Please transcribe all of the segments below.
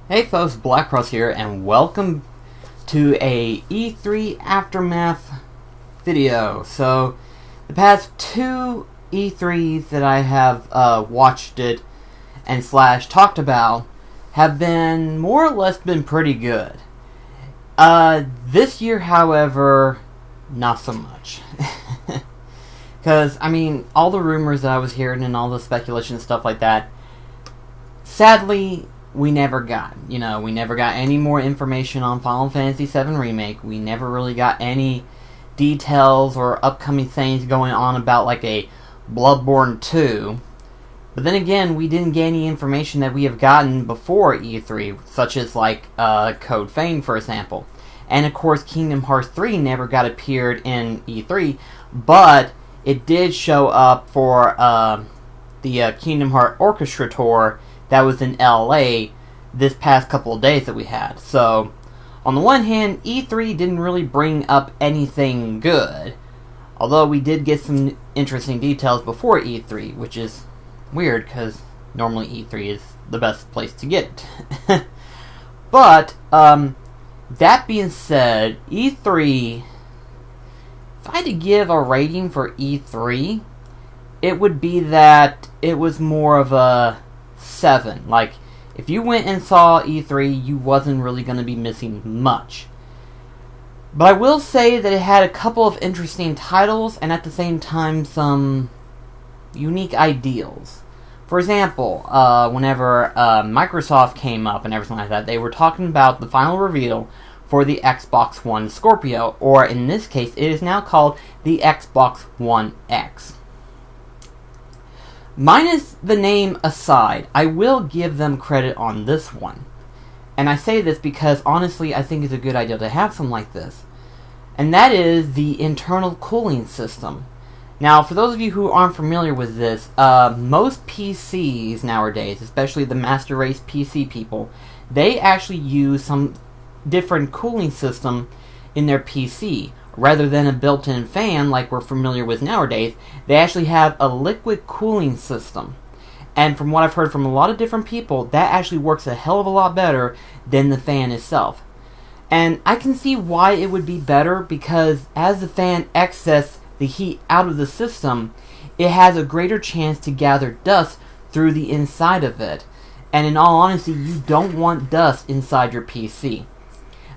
Hey folks, BlackCross here, and welcome to a E3 Aftermath video. So, the past two E3s that I have watched it and talked about have been more or less been pretty good. This year, however, not so much. Because, I mean, all the rumors that I was hearing and all the speculation and stuff like that, sadly, we never got. We never got any more information on Final Fantasy VII Remake. We never really got any details or upcoming things going on about, like, a Bloodborne 2. But then again, we didn't get any information that we have gotten before E3, such as, like, Code Vein, for example. And, of course, Kingdom Hearts 3 never got appeared in E3, but it did show up for the Kingdom Hearts Orchestra Tour that was in LA this past couple of days that we had. So, on the one hand, E3 didn't really bring up anything good, although we did get some interesting details before E3, which is weird because normally E3 is the best place to get it. But, that being said, E3, if I had to give a rating for E3, it would be that it was more of a 7. Like, if you went and saw E3, you wasn't really going to be missing much. But I will say that it had a couple of interesting titles and at the same time some unique ideals. For example, whenever Microsoft came up and everything like that, they were talking about the final reveal for the Xbox One Scorpio, or in this case, it is now called the Xbox One X. Minus the name aside, I will give them credit on this one. And I say this because, honestly, I think it's a good idea to have something like this. And that is the internal cooling system. Now, for those of you who aren't familiar with this, most PCs nowadays, especially the Master Race PC people, they actually use some different cooling system in their PC. Rather than a built-in fan like we're familiar with nowadays, they actually have a liquid cooling system. And from what I've heard from a lot of different people, that actually works a hell of a lot better than the fan itself. And I can see why it would be better, because as the fan exits the heat out of the system, it has a greater chance to gather dust through the inside of it. And in all honesty, you don't want dust inside your PC.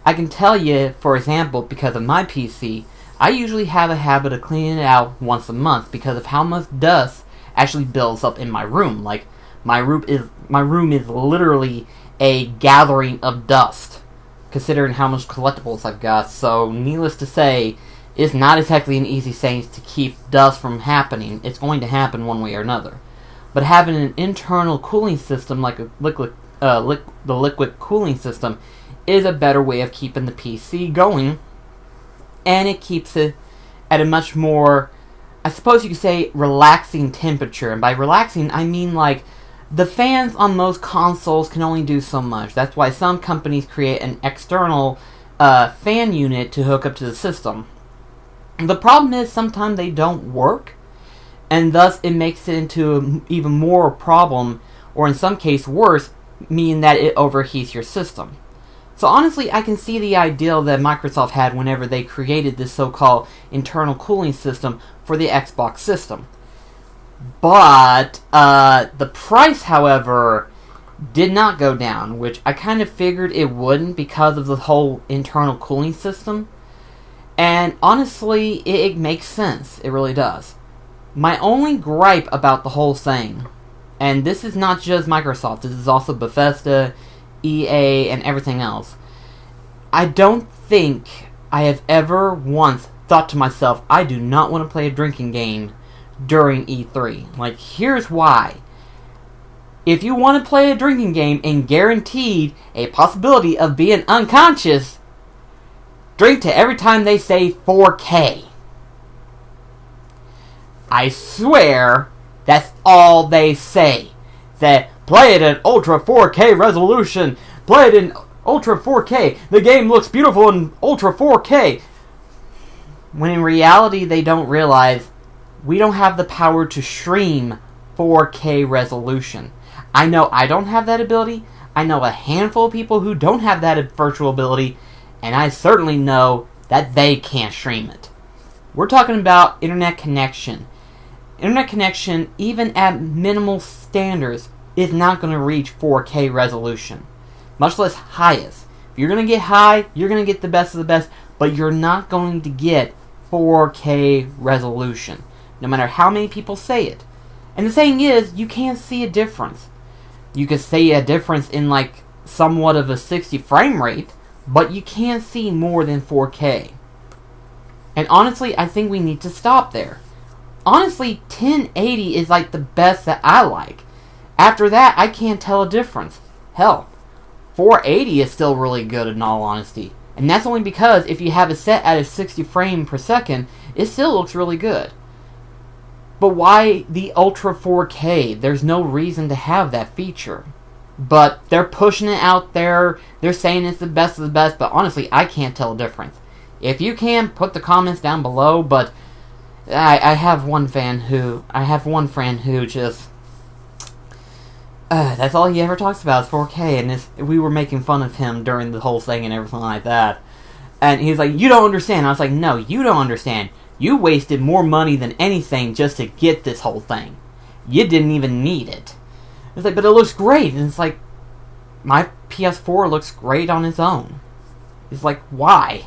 I can tell you, for example, because of my PC, I usually have a habit of cleaning it out once a month because of how much dust actually builds up in my room. Like, my room is literally a gathering of dust, considering how much collectibles I've got. So, needless to say, it's not exactly an easy thing to keep dust from happening. It's going to happen one way or another. But having an internal cooling system like the liquid cooling system is a better way of keeping the PC going, and it keeps it at a much more, I suppose you could say, relaxing temperature. And by relaxing, I mean, like, the fans on most consoles can only do so much. That's why some companies create an external fan unit to hook up to the system. The problem is sometimes they don't work, and thus it makes it into an even more problem, or in some case worse, meaning that it overheats your system. So honestly, I can see the ideal that Microsoft had whenever they created this so-called internal cooling system for the Xbox system. But the price, however, did not go down, which I kind of figured it wouldn't because of the whole internal cooling system. And honestly, it makes sense. It really does. My only gripe about the whole thing, and this is not just Microsoft, this is also Bethesda, EA, and everything else. I don't think I have ever once thought to myself, I do not want to play a drinking game during E3. Like, here's why. If you want to play a drinking game and guaranteed a possibility of being unconscious, drink to every time they say 4K. I swear, that's all they say. That play it in Ultra 4K resolution. Play it in Ultra 4K. The game looks beautiful in Ultra 4K. When in reality, they don't realize we don't have the power to stream 4K resolution. I know I don't have that ability, I know a handful of people who don't have that virtual ability, and I certainly know that they can't stream it. We're talking about internet connection. Internet connection, even at minimal standards, is not going to reach 4K resolution, much less highest. If you're going to get high, you're going to get the best of the best, but you're not going to get 4K resolution, no matter how many people say it. And the thing is, you can't see a difference. You could see a difference in like somewhat of a 60 frame rate, but you can't see more than 4K. And honestly, I think we need to stop there. Honestly, 1080 is like the best that I like. After that, I can't tell a difference. Hell, 480 is still really good in all honesty. And that's only because if you have it set at a 60 frame per second, it still looks really good. But why the Ultra 4K? There's no reason to have that feature. But they're pushing it out there. They're saying it's the best of the best, but honestly, I can't tell a difference. If you can, put the comments down below, but I have one friend who just that's all he ever talks about is 4K, and we were making fun of him during the whole thing and everything like that. And he's like, "You don't understand." I was like, "No, you don't understand. You wasted more money than anything just to get this whole thing. You didn't even need it." It's like, "But it looks great." And it's like, my PS4 looks great on its own. It's like, why?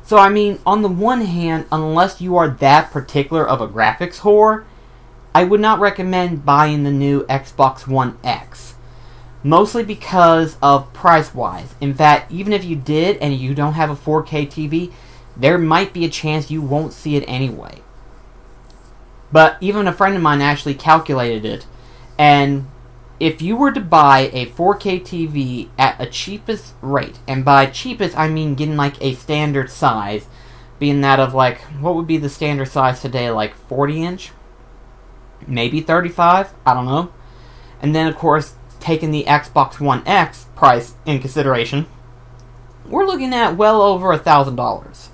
So, I mean, on the one hand, unless you are that particular of a graphics whore, I would not recommend buying the new Xbox One X. Mostly because of price-wise. In fact, even if you did and you don't have a 4K TV, there might be a chance you won't see it anyway. But even a friend of mine actually calculated it, and if you were to buy a 4K TV at a cheapest rate, and by cheapest I mean getting like a standard size, being that of like, what would be the standard size today, like 40 inch? Maybe 35? I don't know. And then of course, taking the Xbox One X price in consideration, we're looking at well over $1,000.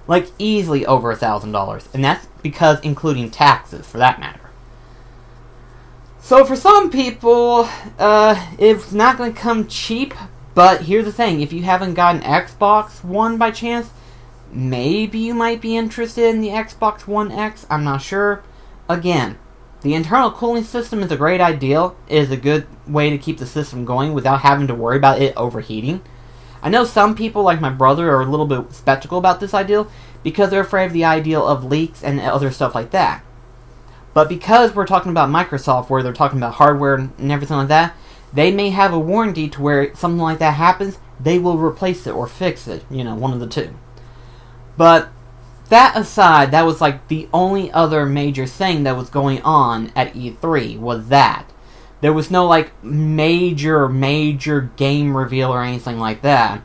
Like easily over $1,000. And that's because including taxes, for that matter. So for some people, it's not going to come cheap, but here's the thing, if you haven't got an Xbox One by chance, maybe you might be interested in the Xbox One X, I'm not sure. Again, the internal cooling system is a great idea, it is a good way to keep the system going without having to worry about it overheating. I know some people, like my brother, are a little bit skeptical about this idea, because they're afraid of the idea of leaks and other stuff like that. But because we're talking about Microsoft, where they're talking about hardware and everything like that, they may have a warranty to where something like that happens, they will replace it or fix it. You know, one of the two. But that aside, that was like the only other major thing that was going on at E3 was that. There was no like major game reveal or anything like that.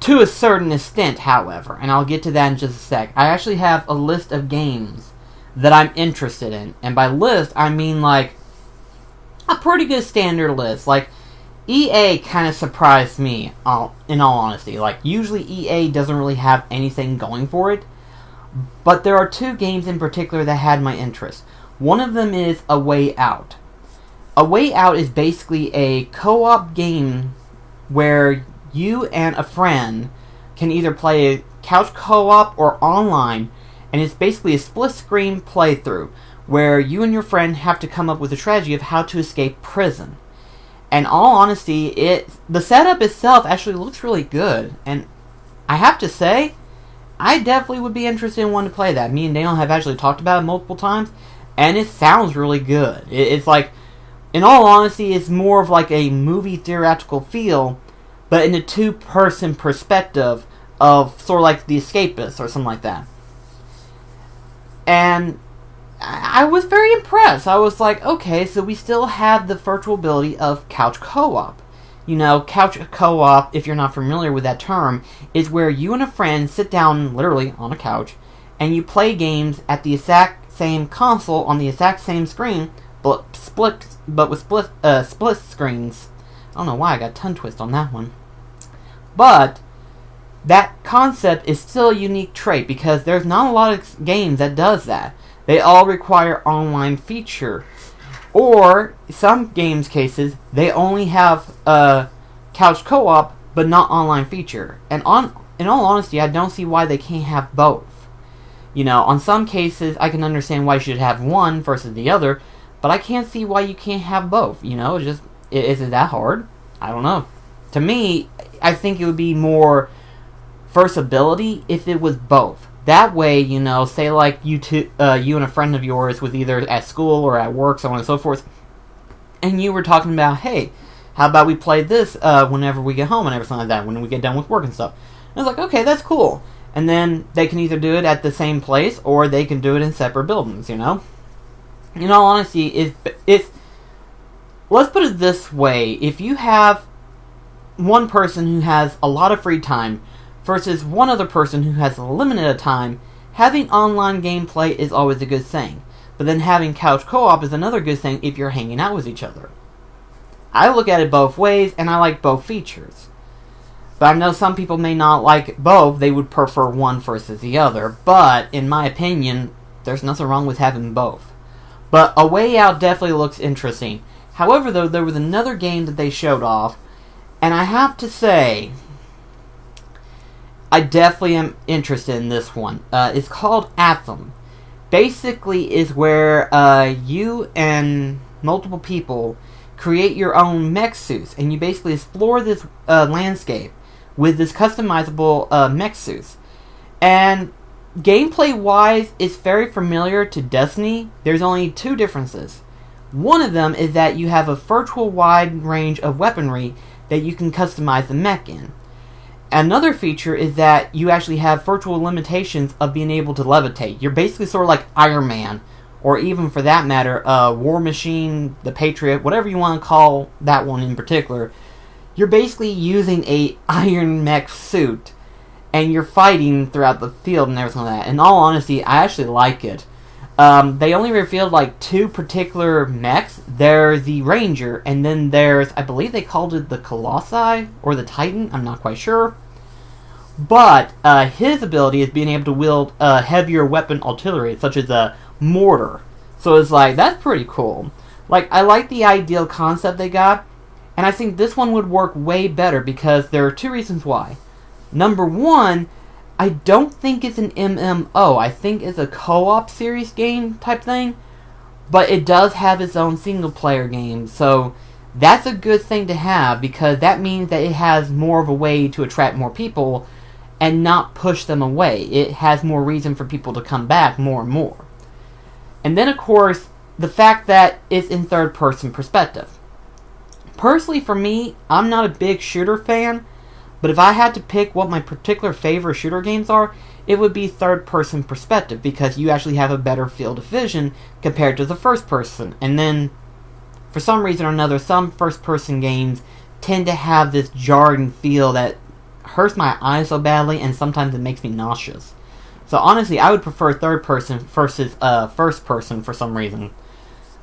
To a certain extent, however, and I'll get to that in just a sec, I actually have a list of games that I'm interested in. And by list, I mean like a pretty good standard list. Like, EA kind of surprised me, in all honesty. Like, usually EA doesn't really have anything going for it. But there are two games in particular that had my interest. One of them is A Way Out. A Way Out is basically a co-op game where you and a friend can either play a couch co-op or online, and it's basically a split-screen playthrough where you and your friend have to come up with a strategy of how to escape prison. And all honesty, the setup itself actually looks really good, and I have to say, I definitely would be interested in wanting to play that. Me and Daniel have actually talked about it multiple times, and it sounds really good. It's like, in all honesty, it's more of like a movie theatrical feel, but in a two-person perspective of sort of like The Escapist or something like that. And I was very impressed. I was like, okay, so we still have the virtual ability of couch co-op. You know, couch co-op, if you're not familiar with that term, is where you and a friend sit down literally on a couch and you play games at the exact same console on the exact same screen, but with split screens. I don't know why I got tongue twist on that one. But that concept is still a unique trait because there's not a lot of games that does that. They all require online feature Or, some games cases, they only have couch co-op, but not online feature. And in all honesty, I don't see why they can't have both. You know, on some cases, I can understand why you should have one versus the other, but I can't see why you can't have both. You know, is it that hard? I don't know. To me, I think it would be more versatility if it was both. That way, you know, say like you and a friend of yours was either at school or at work, so on and so forth, and you were talking about, hey, how about we play this whenever we get home and everything like that, when we get done with work and stuff. And I was like, okay, that's cool. And then they can either do it at the same place or they can do it in separate buildings, you know? In all honesty, it's let's put it this way. If you have one person who has a lot of free time versus one other person who has a limited time, having online gameplay is always a good thing. But then having couch co-op is another good thing if you're hanging out with each other. I look at it both ways, and I like both features. But I know some people may not like both. They would prefer one versus the other. But, in my opinion, there's nothing wrong with having both. But A Way Out definitely looks interesting. However, though, there was another game that they showed off, and I have to say, I definitely am interested in this one. It's called Atom. Basically, is where you and multiple people create your own mech suits, and you basically explore this landscape with this customizable mech suits. And gameplay-wise, it's very familiar to Destiny. There's only two differences. One of them is that you have a virtual wide range of weaponry that you can customize the mech in. Another feature is that you actually have virtual limitations of being able to levitate. You're basically sort of like Iron Man, or even for that matter, War Machine, the Patriot, whatever you want to call that one in particular. You're basically using a iron mech suit, and you're fighting throughout the field and everything like that. In all honesty, I actually like it. They only revealed like two particular mechs. There's the Ranger, and then there's, I believe they called it the Colossi, or the Titan, I'm not quite sure. But his ability is being able to wield heavier weapon artillery, such as a mortar. So it's like, that's pretty cool. Like, I like the ideal concept they got, and I think this one would work way better because there are two reasons why. Number one, I don't think it's an MMO. I think it's a co-op series game type thing, but it does have its own single-player game, so that's a good thing to have because that means that it has more of a way to attract more people and not push them away. It has more reason for people to come back more and more. And then, of course, the fact that it's in third-person perspective. Personally, for me, I'm not a big shooter fan, but if I had to pick what my particular favorite shooter games are, it would be third-person perspective because you actually have a better field of vision compared to the first-person. And then, for some reason or another, some first-person games tend to have this jarring feel that hurts my eyes so badly, and sometimes it makes me nauseous. So honestly, I would prefer third-person versus first-person for some reason.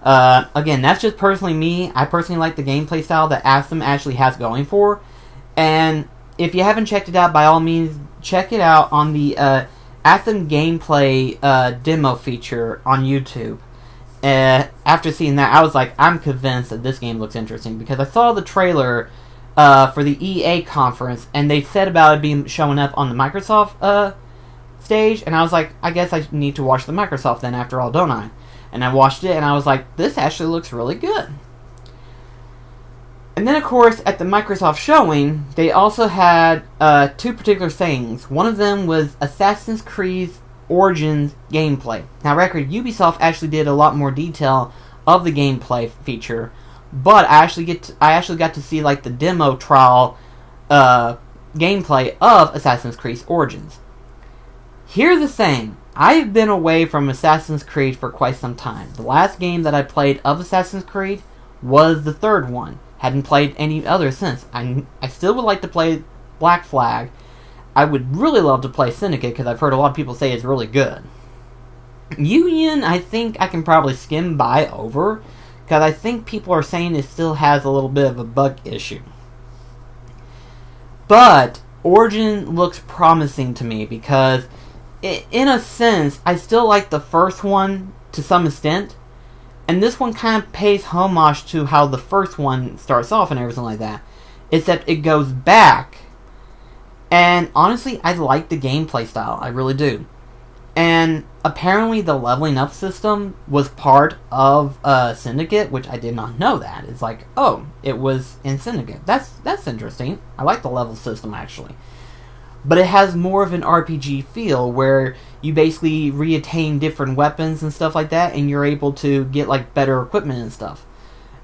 Again, that's just personally me. I personally like the gameplay style that Anthem actually has going for. And if you haven't checked it out, by all means, check it out on the Anthem gameplay demo feature on YouTube. After seeing that, I was like, I'm convinced that this game looks interesting because I saw the trailer for the EA conference, and they said about it being showing up on the Microsoft stage, and I was like, I guess I need to watch the Microsoft then after all, don't I? And I watched it, and I was like, this actually looks really good. And then, of course, at the Microsoft showing, they also had two particular things. One of them was Assassin's Creed Origins gameplay. Now, record, Ubisoft actually did a lot more detail of the gameplay feature, but I actually got to see like the demo trial gameplay of Assassin's Creed Origins. Here's the thing. I've been away from Assassin's Creed for quite some time. The last game that I played of Assassin's Creed was the third one. Hadn't played any other since. I still would like to play Black Flag. I would really love to play Syndicate because I've heard a lot of people say it's really good. Union, I think I can probably skim by over because I think people are saying it still has a little bit of a bug issue. But Origin looks promising to me because, in a sense, I still like the first one to some extent, And this one kind of pays homage to how the first one starts off and everything like that. Except it goes back. And honestly, I like the gameplay style. I really do. And apparently the leveling up system was part of Syndicate, which I did not know that. It's like, oh, it was in Syndicate. That's interesting. I like the level system, actually. But it has more of an RPG feel, where you basically reattain different weapons and stuff like that, and you're able to get like better equipment and stuff.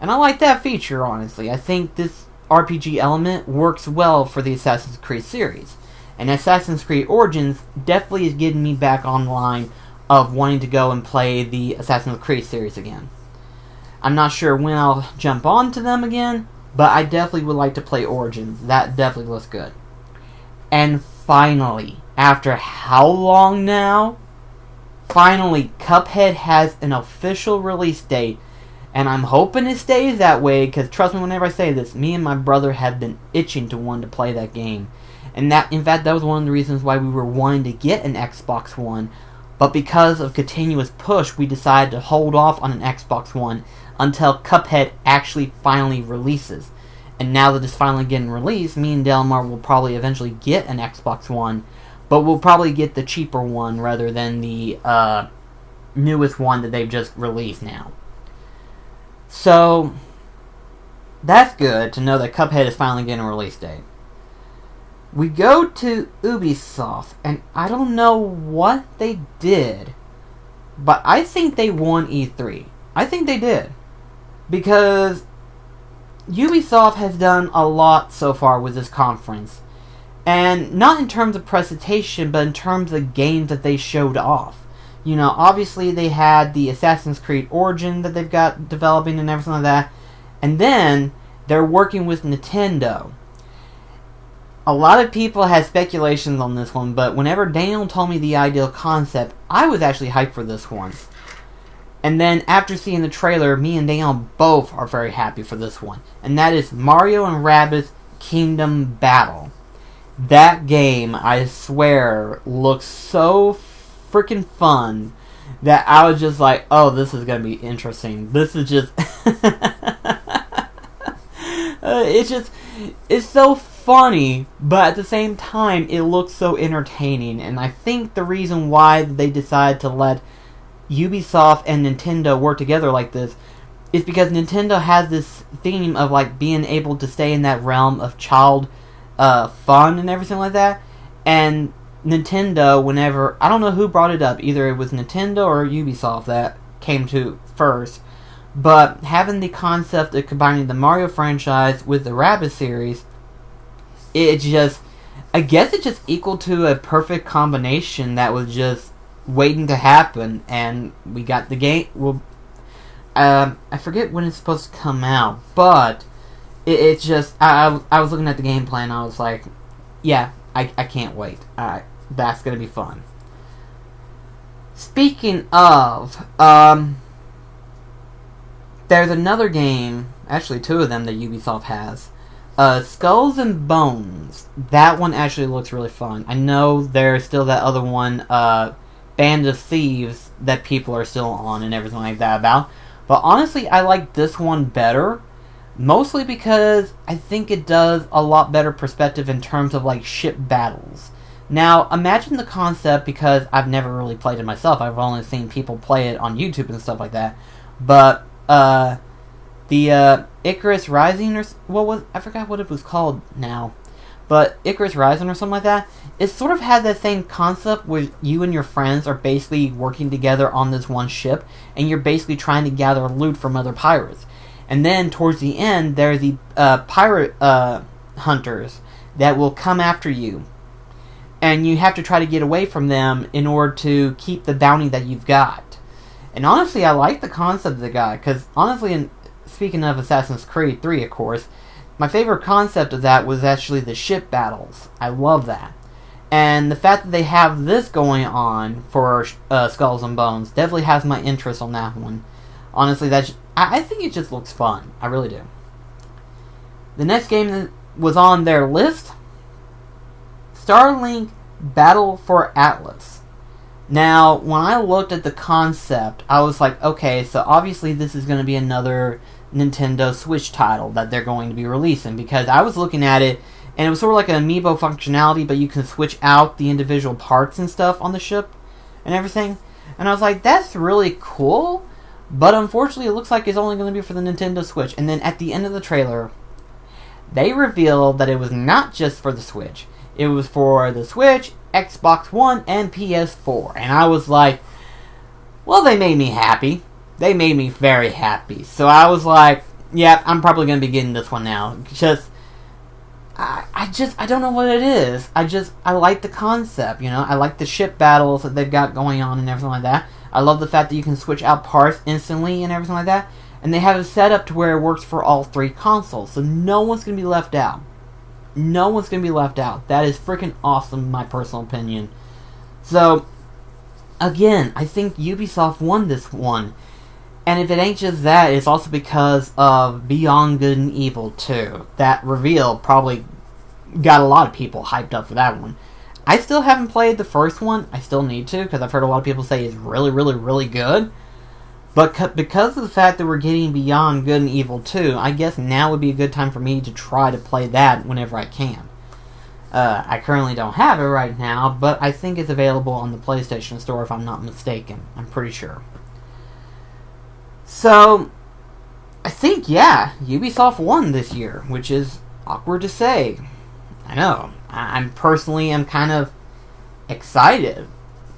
And I like that feature, honestly. I think this RPG element works well for the Assassin's Creed series. And Assassin's Creed Origins definitely is getting me back on the line of wanting to go and play the Assassin's Creed series again. I'm not sure when I'll jump on to them again, but I definitely would like to play Origins. That definitely looks good. And finally, after how long now? Finally, Cuphead has an official release date. And I'm hoping it stays that way, because trust me whenever I say this, me and my brother have been itching to want to play that game. And that, in fact, that was one of the reasons why we were wanting to get an Xbox One. But because of continuous push, we decided to hold off on an Xbox One until Cuphead actually finally releases. And now that it's finally getting released, me and Delmar will probably eventually get an Xbox One, but we'll probably get the cheaper one rather than the newest one that they've just released now. So, that's good to know that Cuphead is finally getting a release date. We go to Ubisoft, and I don't know what they did, but I think they won E3. I think they did. Because Ubisoft has done a lot so far with this conference. And not in terms of presentation, but in terms of games that they showed off. You know, obviously they had the Assassin's Creed Origin that they've got developing and everything like that. And then they're working with Nintendo. A lot of people had speculations on this one, but whenever Daniel told me the ideal concept, I was actually hyped for this one. And then after seeing the trailer, me and Daniel both are very happy for this one. And that is Mario and Rabbids Kingdom Battle. That game, I swear, looks so freaking fun that I was just like, oh, this is going to be interesting. This is just... it's so funny, but at the same time, it looks so entertaining. And I think the reason why they decided to let Ubisoft and Nintendo work together like this is because Nintendo has this theme of like being able to stay in that realm of child fun and everything like that. And Nintendo, whenever, I don't know who brought it up, either it was Nintendo or Ubisoft that came to first, but having the concept of combining the Mario franchise with the Rabbids series, it just, I guess it just equal to a perfect combination that was just waiting to happen. And we got the game. Well, I forget when it's supposed to come out, but it's just, I was looking at the game plan, I was like, yeah, I can't wait. That's gonna be fun. Speaking of, there's another game, actually two of them that Ubisoft has. Skulls and Bones. That one actually looks really fun. I know there's still that other one, Band of Thieves, that people are still on and everything like that about. But honestly, I like this one better. Mostly because I think it does a lot better perspective in terms of like ship battles. Now, imagine the concept, because I've never really played it myself. I've only seen people play it on YouTube and stuff like that. But the Icarus Rising, or I forgot what it was called now. But Icarus Rising or something like that, it sort of had that same concept where you and your friends are basically working together on this one ship, and you're basically trying to gather loot from other pirates. And then towards the end, there are the pirate hunters that will come after you. And you have to try to get away from them in order to keep the bounty that you've got. And honestly, I like the concept of the guy, because honestly, speaking of Assassin's Creed 3, of course, my favorite concept of that was actually the ship battles. I love that. And the fact that they have this going on for Skulls and Bones definitely has my interest on that one. Honestly, I think it just looks fun. I really do. The next game that was on their list, Starlink Battle for Atlas. Now, when I looked at the concept, I was like, okay, so obviously this is going to be another Nintendo Switch title that they're going to be releasing, because I was looking at it, and it was sort of like an amiibo functionality, but you can switch out the individual parts and stuff on the ship and everything. And I was like, that's really cool, but unfortunately it looks like it's only going to be for the Nintendo Switch. And then at the end of the trailer, they revealed that it was not just for the Switch. It was for the Switch, Xbox One, and PS4. And I was like, well, they made me happy. They made me very happy. So I was like, yeah, I'm probably going to be getting this one now. I don't know what it is. I like the concept, you know. I like the ship battles that they've got going on and everything like that. I love the fact that you can switch out parts instantly and everything like that. And they have it set up to where it works for all three consoles. So no one's going to be left out. No one's going to be left out. That is freaking awesome, in my personal opinion. So, again, I think Ubisoft won this one. And if it ain't just that, it's also because of Beyond Good and Evil 2. That reveal probably got a lot of people hyped up for that one. I still haven't played the first one. I still need to, because I've heard a lot of people say it's really, really, really good. But because of the fact that we're getting Beyond Good and Evil 2, I guess now would be a good time for me to try to play that whenever I can. I currently don't have it right now, but I think it's available on the PlayStation Store if I'm not mistaken. I'm pretty sure. So, I think, yeah, Ubisoft won this year, which is awkward to say. I know. I'm personally am kind of excited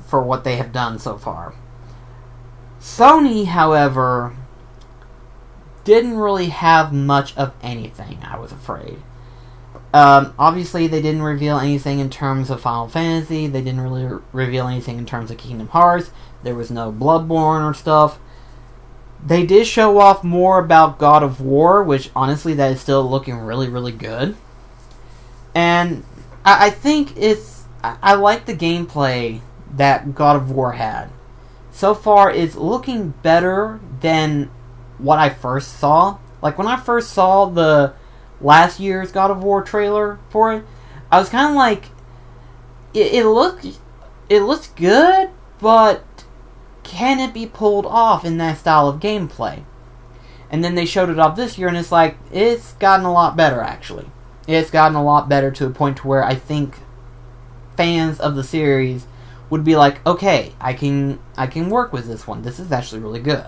for what they have done so far. Sony, however, didn't really have much of anything, I was afraid. Obviously, they didn't reveal anything in terms of Final Fantasy. They didn't really reveal anything in terms of Kingdom Hearts. There was no Bloodborne or stuff. They did show off more about God of War, which, honestly, that is still looking really, really good. And I think I like the gameplay that God of War had. So far, it's looking better than what I first saw. Like, when I first saw the last year's God of War trailer for it, I was kind of like, it looks good, but can it be pulled off in that style of gameplay? And then they showed it off this year, and it's like, it's gotten a lot better, actually. It's gotten a lot better to a point to where I think fans of the series would be like, okay, I can work with this one. This is actually really good.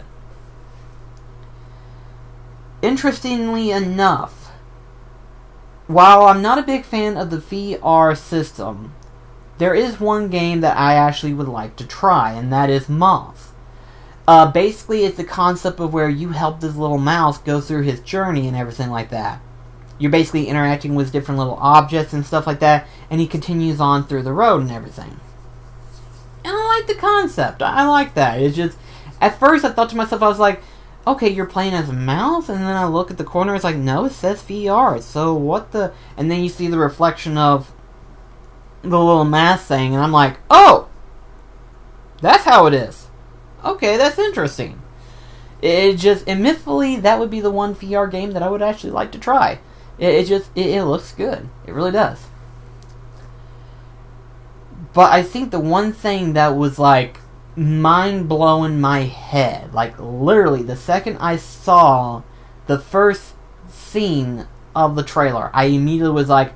Interestingly enough, while I'm not a big fan of the VR system, there is one game that I actually would like to try, and that is Moth. Basically, it's the concept of where you help this little mouse go through his journey and everything like that. You're basically interacting with different little objects and stuff like that, and he continues on through the road and everything. And I like the concept. I like that. It's just, at first I thought to myself, I was like, okay, you're playing as a mouse? And then I look at the corner, it's like, no, it says VR. So what the... And then you see the reflection of the little mask thing, and I'm like, oh! That's how it is. Okay, that's interesting. Admittedly, that would be the one VR game that I would actually like to try. It looks good. It really does. But I think the one thing that was, like, mind-blowing my head, like, literally, the second I saw the first scene of the trailer, I immediately was like,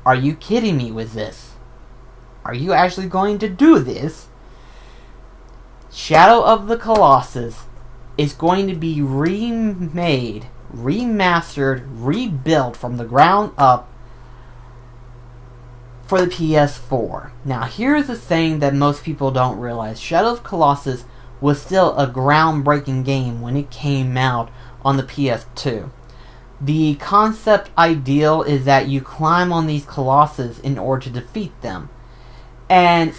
are you kidding me with this? Are you actually going to do this? Shadow of the Colossus is going to be remade, remastered, rebuilt from the ground up for the PS4. Now, here's the thing that most people don't realize. Shadow of Colossus was still a groundbreaking game when it came out on the PS2. The concept ideal is that you climb on these colossus in order to defeat them. And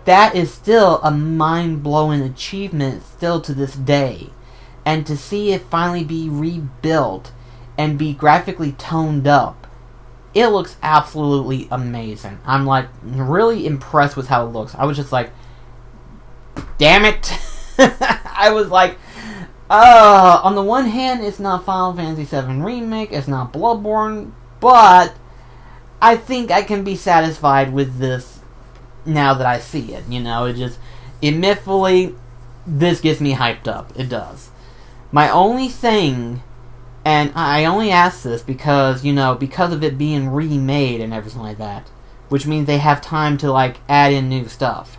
that is still a mind-blowing achievement still to this day. And to see it finally be rebuilt and be graphically toned up, it looks absolutely amazing. I'm like really impressed with how it looks. I was just like, damn it. I was like, on the one hand, it's not Final Fantasy VII Remake, it's not Bloodborne, but I think I can be satisfied with this now that I see it. Admittedly, this gets me hyped up. It does. My only thing, and I only ask this because, because of it being remade and everything like that, which means they have time to, add in new stuff.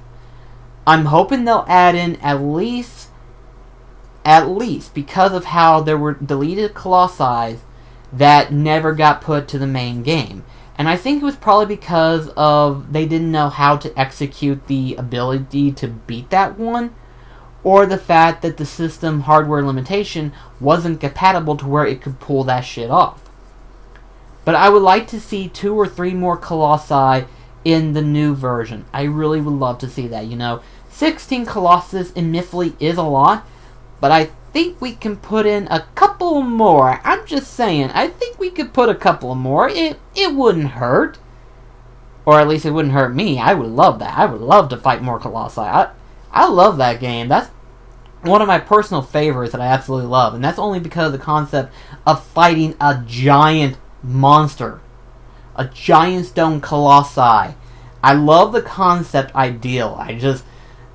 I'm hoping they'll add in at least because of how there were deleted colossi that never got put to the main game. And I think it was probably because of they didn't know how to execute the ability to beat that one, or the fact that the system hardware limitation wasn't compatible to where it could pull that shit off. But I would like to see 2 or 3 more colossi in the new version. I really would love to see that. 16 colossus admittedly is a lot, but I think we can put in a couple more. I'm just saying, I think we could put a couple more. It wouldn't hurt. Or at least it wouldn't hurt me. I would love that. I would love to fight more colossi. I love that game. That's one of my personal favorites that I absolutely love. And that's only because of the concept of fighting a giant monster. A giant stone colossi. I love the concept ideal.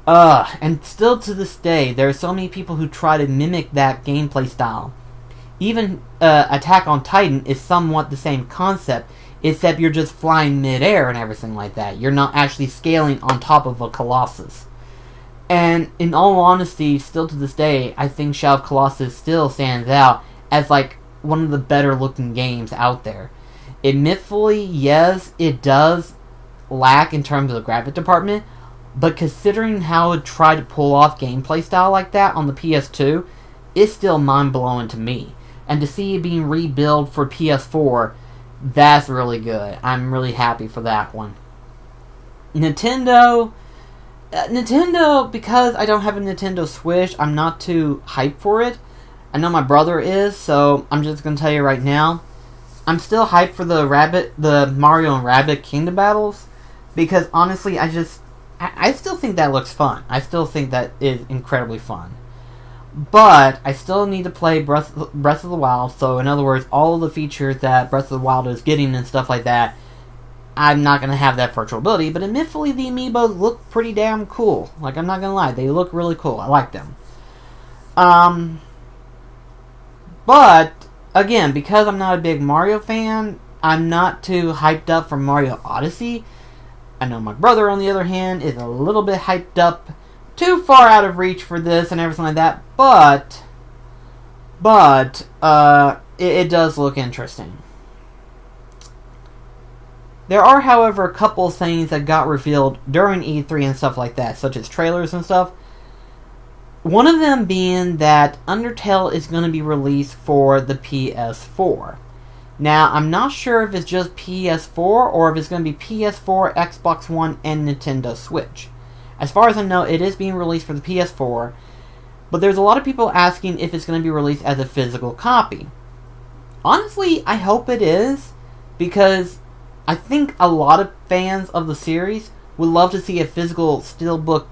And still to this day, there are so many people who try to mimic that gameplay style. Even Attack on Titan is somewhat the same concept, except you're just flying mid-air and everything like that. You're not actually scaling on top of a Colossus. And in all honesty, still to this day, I think Shadow of Colossus still stands out as one of the better looking games out there. Admittedly, yes, it does lack in terms of the graphic department, but considering how it tried to pull off gameplay style like that on the PS2, it's still mind-blowing to me. And to see it being rebuilt for PS4, that's really good. I'm really happy for that one. Nintendo, because I don't have a Nintendo Switch, I'm not too hyped for it. I know my brother is, so I'm just going to tell you right now, I'm still hyped for the Mario and Rabbids Kingdom battles, because honestly, I still think that looks fun. I still think that is incredibly fun. But I still need to play Breath of the Wild, so in other words, all of the features that Breath of the Wild is getting and stuff like that, I'm not going to have that virtual ability, but admittedly the amiibos look pretty damn cool. I'm not going to lie, they look really cool. I like them. But, again, because I'm not a big Mario fan, I'm not too hyped up for Mario Odyssey. I know my brother, on the other hand, is a little bit hyped up, too far out of reach for this and everything like that, but it does look interesting. There are, however, a couple of things that got revealed during E3 and stuff like that, such as trailers and stuff. One of them being that Undertale is going to be released for the PS4. Now, I'm not sure if it's just PS4 or if it's going to be PS4, Xbox One, and Nintendo Switch. As far as I know, it is being released for the PS4, but there's a lot of people asking if it's going to be released as a physical copy. Honestly, I hope it is, because I think a lot of fans of the series would love to see a physical steelbook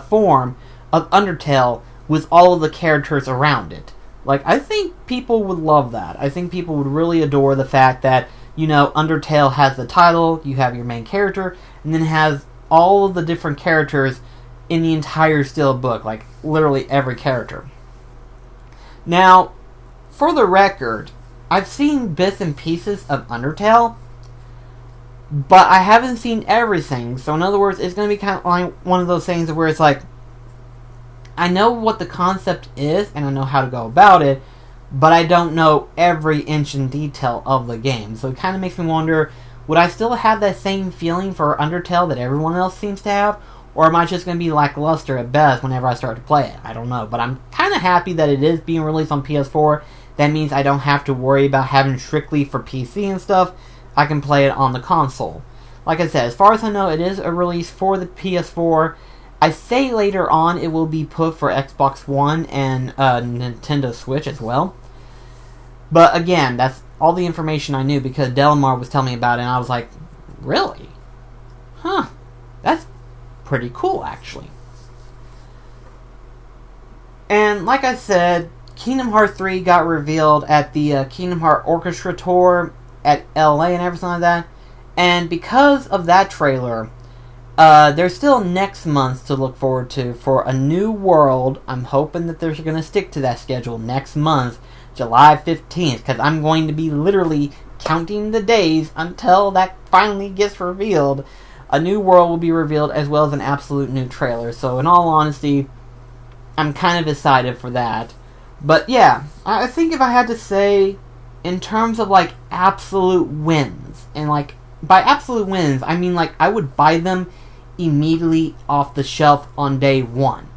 form of Undertale with all of the characters around it. I think people would love that. I think people would really adore the fact that, Undertale has the title, you have your main character, and then has all of the different characters in the entire steelbook, literally every character. Now, for the record, I've seen bits and pieces of Undertale, but I haven't seen everything. So in other words, it's going to be kind of like one of those things where it's I know what the concept is, and I know how to go about it, but I don't know every inch in detail of the game. So it kind of makes me wonder, would I still have that same feeling for Undertale that everyone else seems to have? Or am I just going to be lackluster at best whenever I start to play it? I don't know. But I'm kind of happy that it is being released on PS4. That means I don't have to worry about having strictly for PC and stuff. I can play it on the console. Like I said, as far as I know, it is a release for the PS4. I say later on it will be put for Xbox One and Nintendo Switch as well. But again, that's all the information I knew because Delamar was telling me about it, and I was like, really? Huh. That's pretty cool, actually. And like I said, Kingdom Hearts 3 got revealed at the Kingdom Hearts Orchestra Tour at LA and everything like that. And because of that trailer, there's still next month to look forward to for a new world. I'm hoping that they're going to stick to that schedule next month, July 15th, because I'm going to be literally counting the days until that finally gets revealed. A new world will be revealed, as well as an absolute new trailer. So in all honesty, I'm kind of excited for that. But yeah, I think if I had to say, in terms of like absolute wins, and like by absolute wins, I mean like I would buy them immediately off the shelf on day one.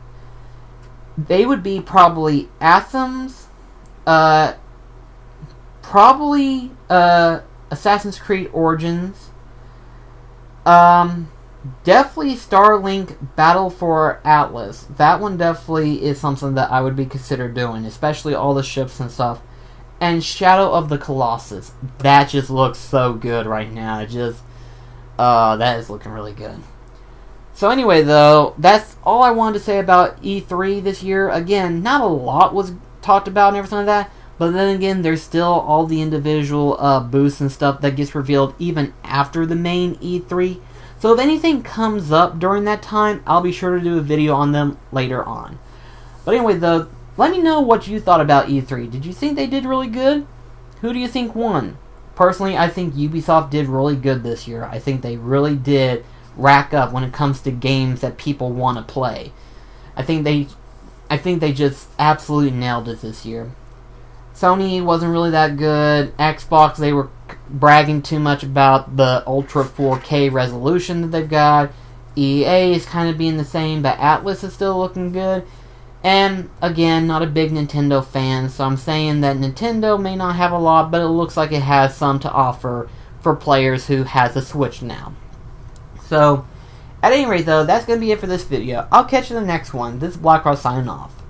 They would be probably Athens, probably Assassin's Creed Origins, definitely Starlink Battle for Atlas. That one definitely is something that I would be considered doing, especially all the ships and stuff. And Shadow of the Colossus. That just looks so good right now. It just, that is looking really good. So anyway, though, that's all I wanted to say about E3 this year. Again, not a lot was talked about and everything like that. But then again, there's still all the individual booths and stuff that gets revealed even after the main E3. So if anything comes up during that time, I'll be sure to do a video on them later on. But anyway, though, let me know what you thought about E3. Did you think they did really good? Who do you think won? Personally, I think Ubisoft did really good this year. I think they really did rack up when it comes to games that people want to play. I think they just absolutely nailed it this year. Sony wasn't really that good. Xbox, they were bragging too much about the Ultra 4K resolution that they've got. EA is kind of being the same, but Atlas is still looking good. And, again, not a big Nintendo fan, so I'm saying that Nintendo may not have a lot, but it looks like it has some to offer for players who has a Switch now. So, at any rate, though, that's going to be it for this video. I'll catch you in the next one. This is BlackCross signing off.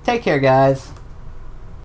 Take care, guys.